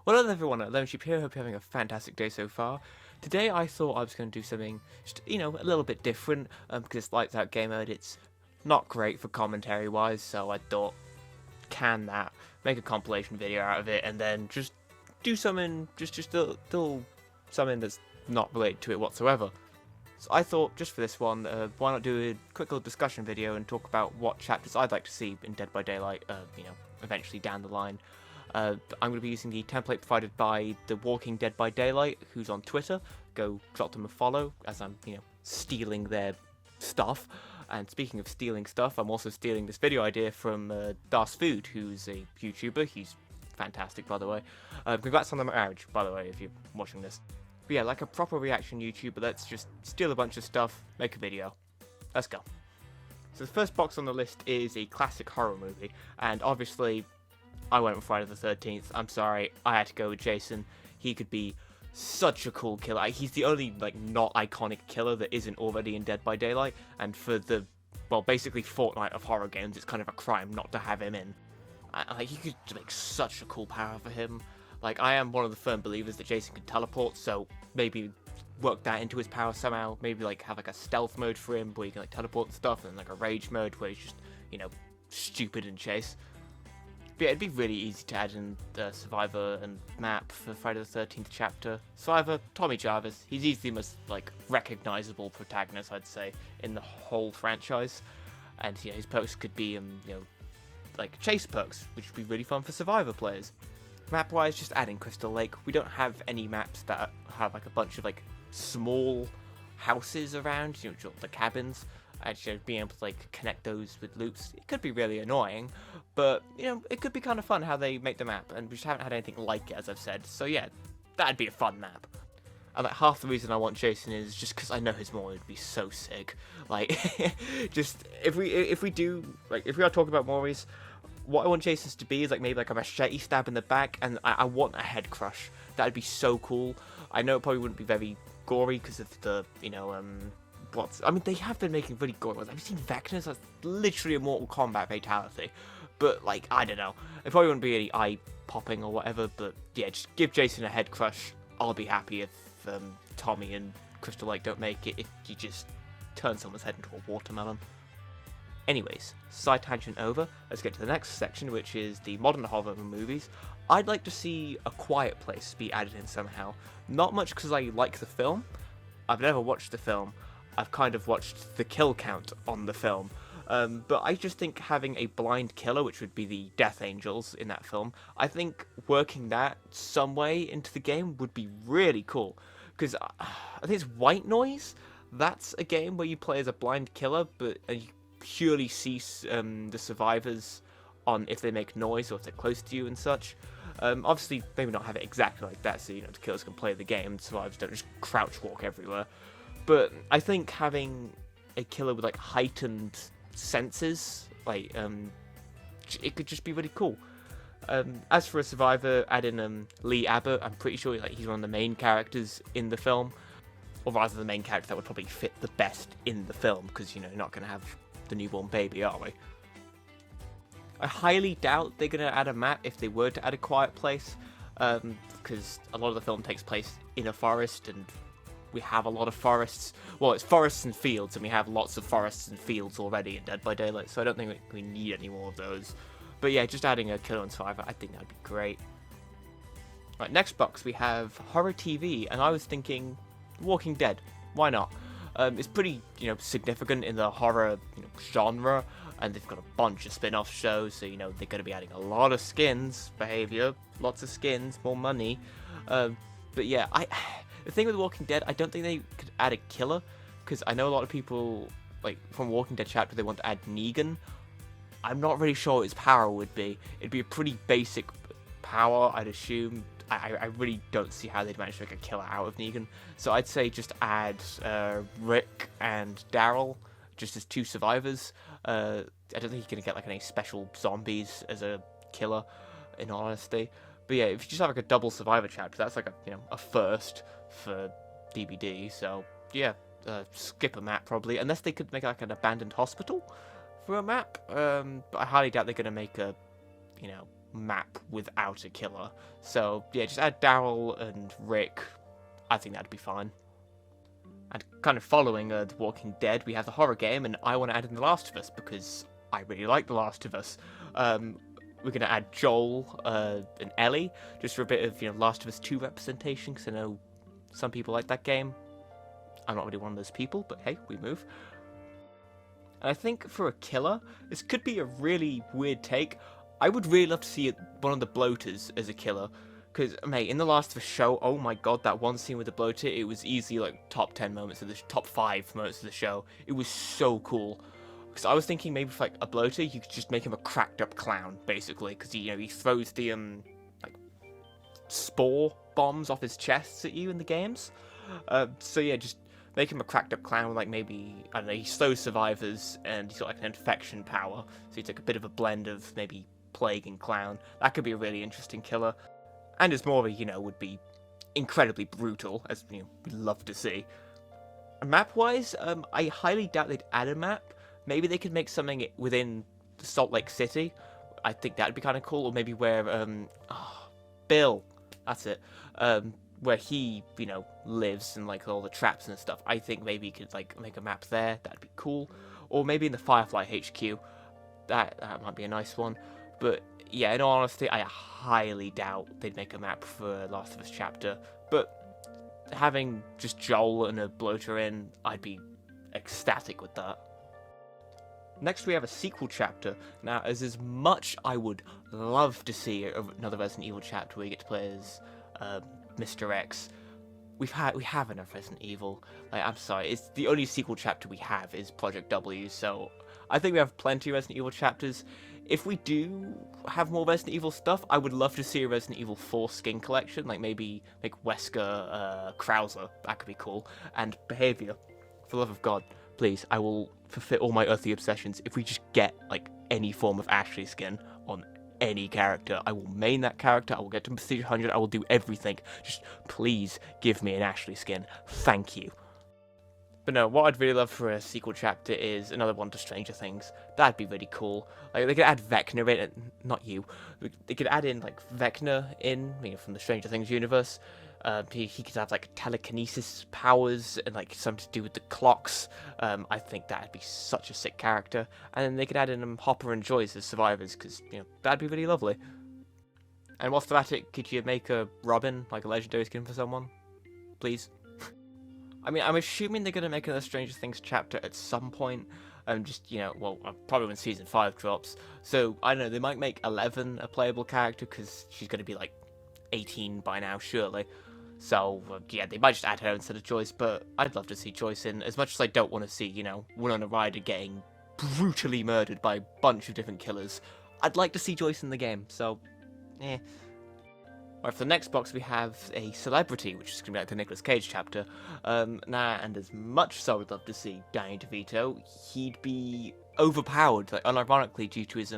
Well, hello everyone, TheLemonSheep here. Hope you're having a fantastic day so far. Today I thought I was going to do something just, a little bit different, because it's Lights Out Game Mode. It's not great for commentary-wise, so I thought, can that, make a compilation video out of it, and then just do something, just a little something that's not related to it whatsoever. So I thought, just for this one, why not do a quick little discussion video and talk about what chapters I'd like to see in Dead by Daylight, eventually down the line. I'm going to be using the template provided by The Walking Dead by Daylight, who's on Twitter. Go drop them a follow, as I'm, stealing their stuff. And speaking of stealing stuff, I'm also stealing this video idea from Das Food, who's a YouTuber. He's fantastic, by the way. Congrats on the marriage, by the way, if you're watching this. But yeah, like a proper reaction YouTuber, let's just steal a bunch of stuff, make a video. Let's go. So the first box on the list is a classic horror movie, and obviously I went with Friday the 13th. I'm sorry, I had to go with Jason. He could be such a cool killer. He's the only, not iconic killer that isn't already in Dead by Daylight, and for the, basically Fortnite of horror games, it's kind of a crime not to have him in. He could make such a cool power for him. I am one of the firm believers that Jason could teleport, so maybe work that into his power somehow. Maybe, have, a stealth mode for him, where he can, teleport and stuff, and, a rage mode, where he's just, stupid and chase. But yeah, it'd be really easy to add in the Survivor and map for Friday the 13th chapter. Survivor, Tommy Jarvis. He's easily the most, recognizable protagonist, I'd say, in the whole franchise. And, his perks could be, chase perks, which would be really fun for Survivor players. Map-wise, just adding Crystal Lake. We don't have any maps that have, a bunch of, small houses around, the cabins. Actually, being able to, connect those with loops, it could be really annoying, but, it could be kind of fun how they make the map, and we just haven't had anything like it, as I've said, so yeah, that'd be a fun map. And, half the reason I want Jason is just because I know his Mori would be so sick. Just, if we are talking about Moris, what I want Jason's to be is, maybe, a machete stab in the back, and I want a head crush. That'd be so cool. I know it probably wouldn't be very gory because of the, they have been making really gory ones. Have you seen Vecna's? That's literally a Mortal Kombat fatality. But, I don't know. It probably wouldn't be any eye-popping or whatever, but, yeah, just give Jason a head crush. I'll be happy if Tommy and Crystal Lake don't make it, if you just turn someone's head into a watermelon. Anyways, side tangent over. Let's get to the next section, which is the modern horror movies. I'd like to see A Quiet Place be added in somehow. Not much because I like the film. I've never watched the film. I've kind of watched the kill count on the film. But I just think having a blind killer, which would be the Death Angels in that film, I think working that some way into the game would be really cool. Because I think it's White Noise. That's a game where you play as a blind killer, but you purely see the survivors on if they make noise or if they're close to you and such. Obviously, maybe not have it exactly like that, so the killers can play the game and survivors don't just crouch walk everywhere. But I think having a killer with heightened senses, it could just be really cool. As for a survivor, add in Lee Abbott. I'm pretty sure he's one of the main characters in the film, or rather the main character that would probably fit the best in the film, because you're not going to have the newborn baby, are we? I highly doubt they're going to add a map if they were to add A Quiet Place, because a lot of the film takes place in a forest, and we have a lot of forests. Well, it's forests and fields, and we have lots of forests and fields already in Dead by Daylight, so I don't think we need any more of those. But yeah, just adding a killer and survivor, I think that'd be great. Right, next box we have horror TV, and I was thinking Walking Dead. Why not? It's pretty, significant in the horror, genre, and they've got a bunch of spin-off shows, so, they're going to be adding a lot of skins, behavior, lots of skins, more money. But yeah, the thing with Walking Dead, I don't think they could add a killer, because I know a lot of people, from Walking Dead chapter, they want to add Negan. I'm not really sure what his power would be. It'd be a pretty basic power, I'd assume. I really don't see how they'd manage to make a killer out of Negan. So I'd say just add Rick and Daryl, just as two survivors. I don't think you're going to get any special zombies as a killer, in all honesty. But yeah, if you just have a double survivor chapter, that's a first for DBD. So yeah, skip a map probably, unless they could make an abandoned hospital for a map. But I highly doubt they're going to make a map without a killer. So yeah, just add Daryl and Rick. I think that'd be fine. And kind of following The Walking Dead, we have the horror game, and I want to add in The Last of Us because I really like The Last of Us. We're going to add Joel and Ellie, just for a bit of, Last of Us 2 representation, because I know some people like that game. I'm not really one of those people, but hey, we move. And I think for a killer, this could be a really weird take. I would really love to see one of the bloaters as a killer. Because, mate, in the Last of Us show, oh my god, that one scene with the bloater, it was easily, like, top 10 moments of the top 5 moments of the show. It was so cool. Because I was thinking maybe for, like, a bloater, you could just make him a cracked-up clown, basically. Because, he throws the, like, spore bombs off his chests at you in the games. So, yeah, just make him a cracked-up clown, like, maybe, I don't know, he slows survivors, and he's got, like, an infection power. So he's, like, a bit of a blend of, maybe, plague and clown. That could be a really interesting killer. And as more of a, would be incredibly brutal, as, we'd love to see. Map-wise, I highly doubt they'd add a map. Maybe they could make something within Salt Lake City. I think that'd be kind of cool. Or maybe where, Bill, that's it, where he, lives and, like, all the traps and stuff. I think maybe you could, like, make a map there. That'd be cool. Or maybe in the Firefly HQ. That might be a nice one. But yeah, in all honesty, I highly doubt they'd make a map for Last of Us chapter. But having just Joel and a bloater in, I'd be ecstatic with that. Next, we have a sequel chapter. Now, as much I would love to see another Resident Evil chapter where you get to play as Mr. X, we have enough Resident Evil. Like, I'm sorry, it's the only sequel chapter we have is Project W. So I think we have plenty of Resident Evil chapters. If we do have more Resident Evil stuff, I would love to see a Resident Evil 4 skin collection, like maybe like Wesker, Krauser, that could be cool, and Behavior. For the love of God, please, I will fulfill all my earthly obsessions if we just get like any form of Ashley skin on any character. I will main that character, I will get to Prestige 100, I will do everything. Just please give me an Ashley skin. Thank you. But no, what I'd really love for a sequel chapter is another one to Stranger Things. That'd be really cool. Like, they could add Vecna in, not you. They could add in, like, Vecna in, from the Stranger Things universe. He could have, like, telekinesis powers and, like, something to do with the clocks. I think that'd be such a sick character. And then they could add in Hopper and Joyce as survivors, because, that'd be really lovely. And whilst at it, could you make a Robin, like a legendary skin for someone? Please? I mean, I'm assuming they're going to make another Stranger Things chapter at some point. Probably when Season 5 drops. So, I don't know, they might make 11 a playable character, because she's going to be, like, 18 by now, surely. So, yeah, they might just add her instead of Joyce, but I'd love to see Joyce in, as much as I don't want to see, Winona Ryder getting brutally murdered by a bunch of different killers. I'd like to see Joyce in the game, so, eh. Right, for the next box, we have a celebrity, which is going to be like the Nicolas Cage chapter. And as much as I would love to see Danny DeVito, he'd be overpowered, like, unironically, due to his,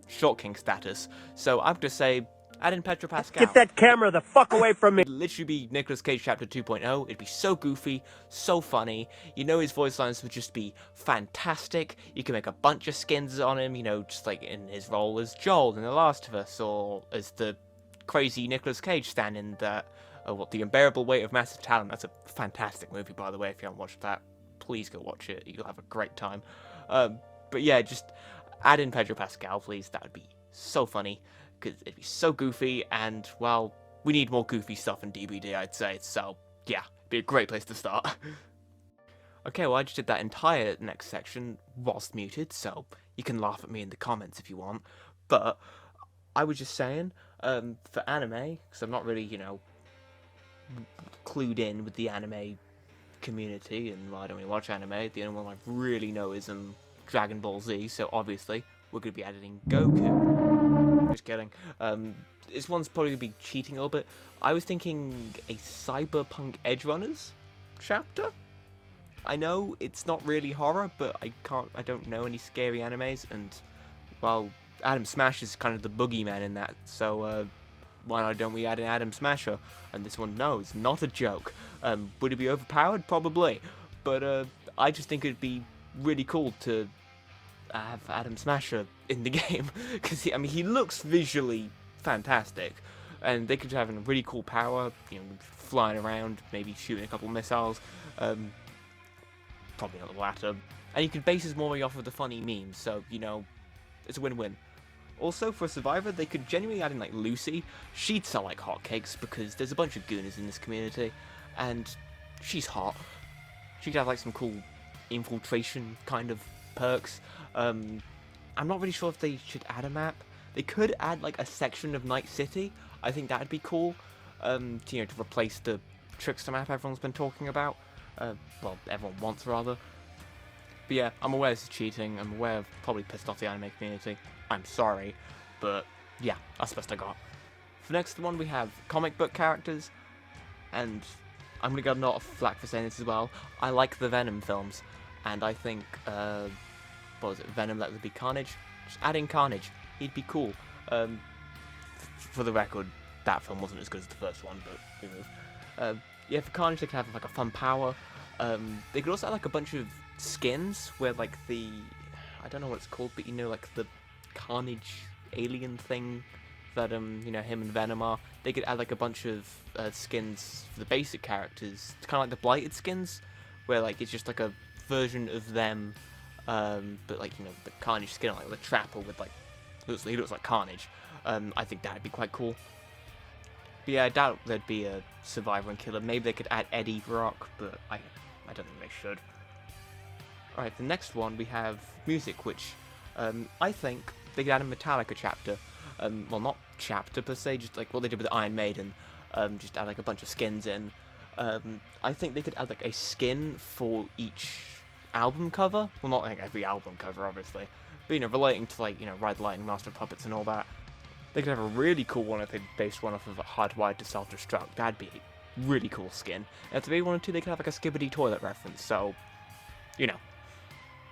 Short King status. So I'm going to say, add in Pedro Pascal. Get that camera the fuck away from me! It'd literally be Nicolas Cage chapter 2.0. It'd be so goofy, so funny. His voice lines would just be fantastic. You can make a bunch of skins on him, just like in his role as Joel in The Last of Us, or as the crazy Nicolas Cage stand in that, The Unbearable Weight of Massive Talent. That's a fantastic movie, by the way. If you haven't watched that, please go watch it. You'll have a great time. But yeah, just add in Pedro Pascal, please. That would be so funny, because it'd be so goofy, and, well, we need more goofy stuff in DBD, I'd say. So, yeah, it'd be a great place to start. Okay, well, I just did that entire next section whilst muted, so you can laugh at me in the comments if you want. But I was just saying, for anime, because I'm not really, clued in with the anime community, and well, I don't really watch anime. The only one I really know is Dragon Ball Z, so obviously we're going to be adding Goku. Just kidding. This one's probably going to be cheating a little bit. I was thinking a Cyberpunk Edgerunners chapter. I know it's not really horror, but I don't know any scary animes, and, well, Adam Smash is kind of the boogeyman in that, so why don't we add an Adam Smasher? And this one, no, it's not a joke. Would it be overpowered? Probably. But I just think it'd be really cool to have Adam Smasher in the game, because I mean he looks visually fantastic, and they could have a really cool power, you know, flying around, maybe shooting a couple missiles, probably not the latter, and you could base his movie off of the funny memes, so you know, it's a win-win. Also, for a survivor, they could genuinely add in like Lucy. She'd sell like hotcakes because there's a bunch of gooners in this community, and she's hot. She could have like some cool infiltration kind of perks. I'm not really sure if they should add a map. They could add like a section of Night City. I think that'd be cool. To, you know, to replace the Trickster map everyone's been talking about. Well, everyone wants rather. But yeah, I'm aware this is cheating. I'm aware I've probably pissed off the anime community. I'm sorry, but yeah, that's the best I got. For the next one, we have comic book characters, and I'm gonna get a lot of flack for saying this as well. I like the Venom films, and I think, what was it, Venom Let There Be Carnage? Just add in Carnage, he'd be cool. For the record, that film wasn't as good as the first one, but we move. Yeah, for Carnage they could have like a fun power. They could also add like a bunch of skins where like the, I don't know what it's called, but you know, like the Carnage alien thing that you know, him and Venom are. They could add like a bunch of skins for the basic characters. It's kind of like the Blighted skins, where like it's just like a version of them, but like, you know, the Carnage skin, like the Trapper with like, he looks like Carnage. I think that'd be quite cool. But yeah, I doubt there'd be a survivor and killer. Maybe they could add Eddie Brock, but I don't think they should. Alright, the next one we have music, which I think they could add a Metallica chapter. Well, not chapter per se, just like what they did with Iron Maiden. Just add like a bunch of skins in. I think they could add like a skin for each album cover. Well, not like every album cover, obviously, but you know, relating to like, you know, Ride the Lightning, Master of Puppets, and all that. They could have a really cool one if they based one off of Hardwired to Self-Destruct. That'd be a really cool skin. And if they wanted to, they could have like a Skibidi Toilet reference. So, you know.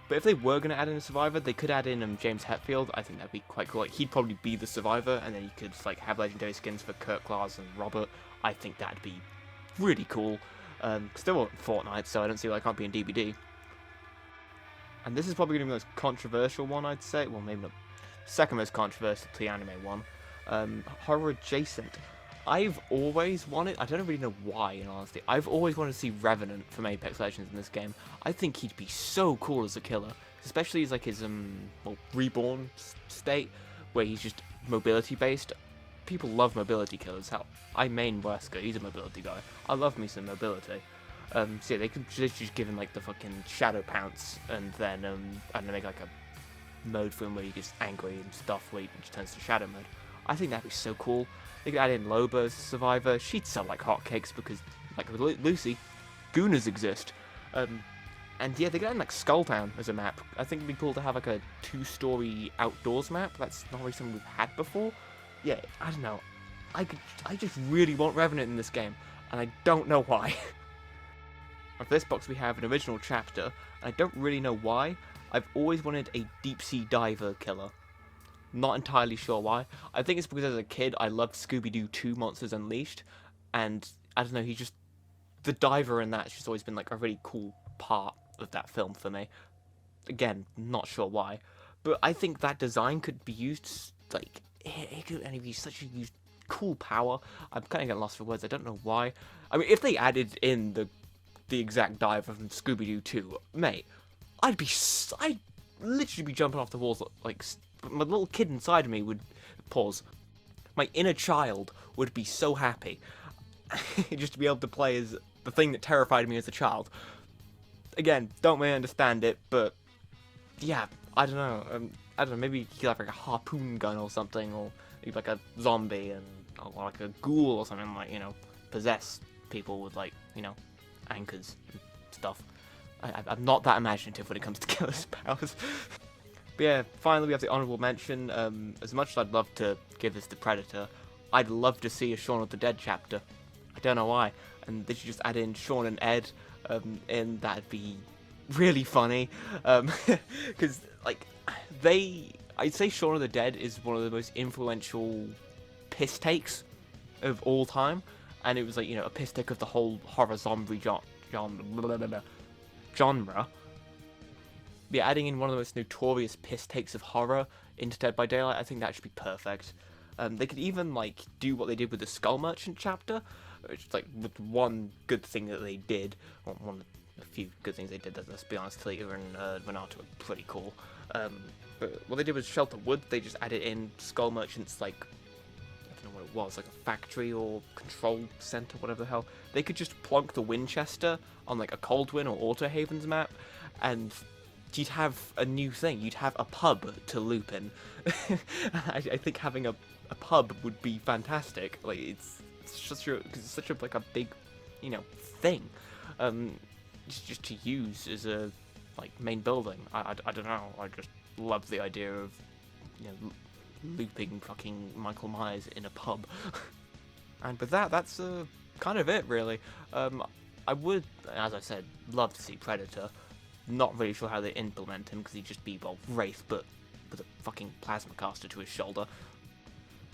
But if they were going to add in a survivor, they could add in James Hetfield. I think that'd be quite cool. Like, he'd probably be the survivor, and then you could like have legendary skins for Kurt Klaas and Robert. I think that'd be really cool. Because they're all in Fortnite, so I don't see why I can't be in DBD. And this is probably going to be the most controversial one, I'd say. Well, maybe not. Second most controversial to the anime one. Horror adjacent. I've always wanted, I don't really know why in honesty, I've always wanted to see Revenant from Apex Legends in this game. I think he'd be so cool as a killer, especially as like his well, reborn state, where he's just mobility based. People love mobility killers. Hell, I main Wesker, he's a mobility guy. I love me some mobility. So yeah, they could just give him like the fucking Shadow Pounce, and then I don't know, make like a mode for him where he gets angry and stuff, where he just turns to Shadow mode. I think that'd be so cool. They could add in Loba as a survivor. She'd sell like hotcakes because, like with Lucy, Gooners exist. And yeah, they could add in like Skulltown as a map. I think it'd be cool to have like a 2-story outdoors map. That's not really something we've had before. Yeah, I don't know. I just really want Revenant in this game, and I don't know why. For this box we have an original chapter, and I don't really know why. I've always wanted a deep sea diver killer. Not entirely sure why. I think it's because as a kid I loved Scooby-Doo 2 Monsters Unleashed, and I don't know, he's just, the diver in that's just always been like a really cool part of that film for me. Again, not sure why, but I think that design could be used, like, it could, and it'd be such a cool power. I'm kind of getting lost for words, I don't know why. I mean, if they added in the exact diver from Scooby-Doo 2, mate, I'd literally be jumping off the walls, like, my little kid inside of me would, pause, my inner child would be so happy just to be able to play as the thing that terrified me as a child. Again, don't really understand it, but yeah, I don't know, maybe he'll have like a harpoon gun or something, or maybe like a zombie, or like a ghoul or something, like, you know, possess people with, like, you know, anchors and stuff. I'm not that imaginative when it comes to killer's powers. But yeah, finally we have the honourable mention. As much as I'd love to give this to Predator, I'd love to see a Shaun of the Dead chapter. I don't know why. And they should just add in Shaun and Ed, and that'd be really funny. Because, like, I'd say Shaun of the Dead is one of the most influential piss takes of all time. And it was like, you know, a piss take of the whole horror zombie genre. yeah, adding in one of the most notorious piss takes of horror into Dead by Daylight, I think that should be perfect. They could even like do what they did with the Skull Merchant chapter, which is like with one good thing that they did, or one of the few good things they did. Let's be honest, Talita and Renato are pretty cool. But what they did with Shelter Wood, they just added in Skull Merchant's like, I don't know what it was, like a factory or control center, whatever the hell. They could just plonk the Winchester on like a Coldwin or Auto Havens map, and you'd have a new thing. You'd have a pub to loop in. I think having a pub would be fantastic. Like it's such a, cause it's such a like a big, thing, just to use as a like main building. I don't know. I just love the idea of looping fucking Michael Myers in a pub. And with that, that's kind of it really. I would, as I said, love to see Predator. Not really sure how they implement him because he'd just be, well, Wraith, but with a fucking plasma caster to his shoulder.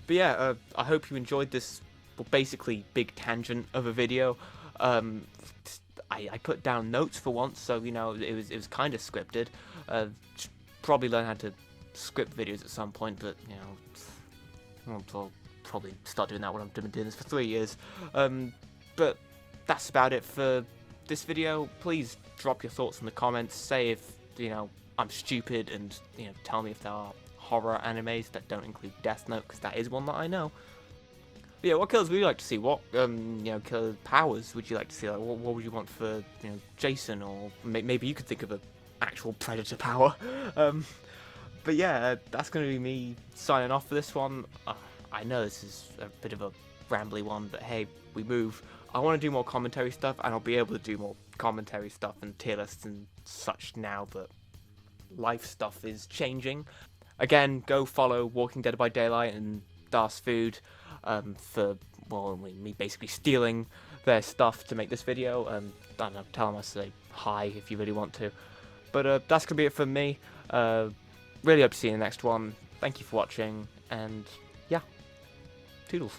But yeah, I hope you enjoyed this, well, basically big tangent of a video. I put down notes for once, so it was kind of scripted. Probably learn how to script videos at some point, but I'll probably start doing that when I'm doing this for 3 years. But that's about it for this video. Please drop your thoughts in the comments. Say if I'm stupid, and tell me if there are horror animes that don't include Death Note, because that is one that I know. But yeah, what killers would you like to see? What killer powers would you like to see? Like, what would you want for Jason, or maybe you could think of an actual Predator power. But yeah, that's going to be me signing off for this one. I know this is a bit of a rambly one, but hey, we move. I want to do more commentary stuff, and I'll be able to do more commentary stuff and tier lists and such now that life stuff is changing. Again, go follow Walking Dead by Daylight and Das Food for, well, me basically stealing their stuff to make this video. I don't know, tell them I say hi if you really want to. But that's going to be it from me. Really hope to see you in the next one. Thank you for watching, and yeah, toodles.